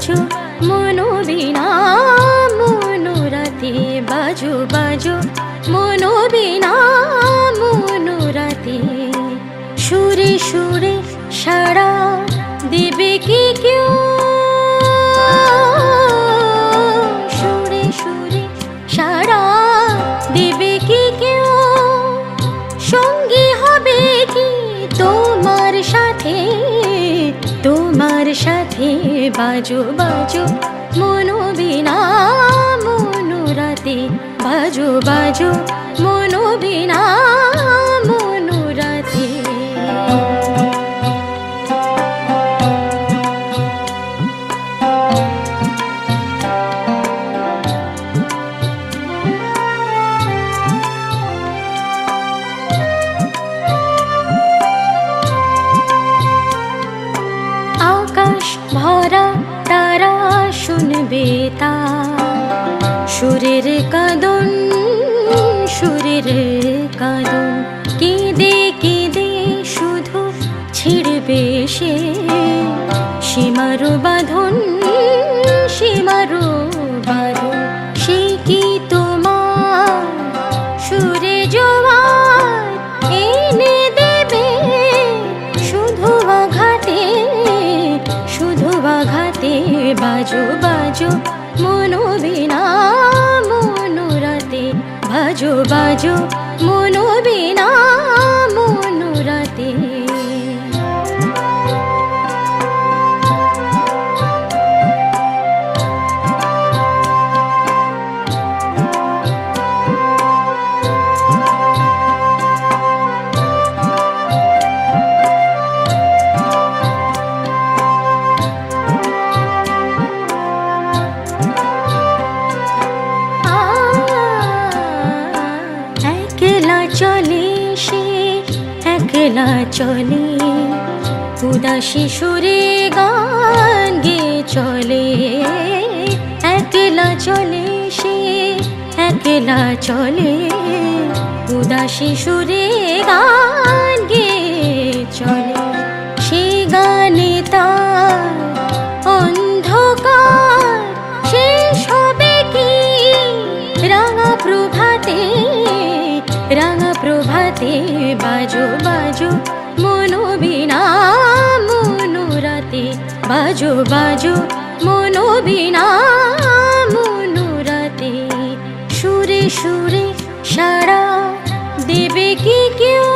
বাজো মনো বিনা মনোরাতে বাজো বাজো মনো বিনা মনোরাতে সুরে সুরে সাড়া দেবে কি কেউ সুরে সুরে সাড়া দেবে কি কেউ সঙ্গী হবে কি তোমার সাথে বাজো বাজো মনো বিনা মনোরাতে বাজো বাজো মনো বিনা মনোরাতে আকাশ ভরা তারা শুনবে তা সুরের কাঁদন কেঁদে কেঁদে শুধু ছিড়বে সে সীমার বাঁধন সে কি তোমার সুরে জোয়ার এনে দেবে শুধু আঘাতে বাজো বাজো মনো বিনা মনোরাতে বাজো বাজো মনো বিনা মনোরাতে চলে সে একলা চলে উদাসী সুরে গান গেয়ে চলে একলা চলে সে একলা চলে উদাসী সুরে গান গেয়ে চলে সে গানে তার অন্ধকার শেষ হবে কি রাঙা প্রভাতে বাজো বাজো মনো বিনা মনোরাতে বাজো বাজো মনো বিনা মনোরাতে সুরে সুরে সাড়া দেবে কি কেউ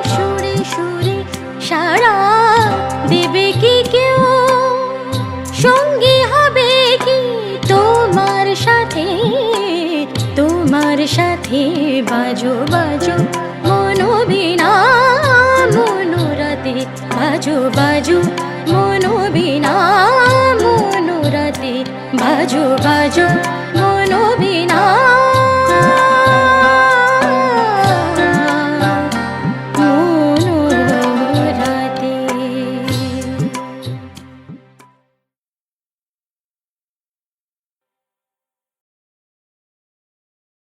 সুরে সুরে সাড়া দেবে কি কেউ সঙ্গী হবে কি তোমার সাথে বাজো বাজো মনো বিনা মনোরাতে বাজো বাজো মনো বিনা মনোরাতে বাজো বাজো মনো বিনা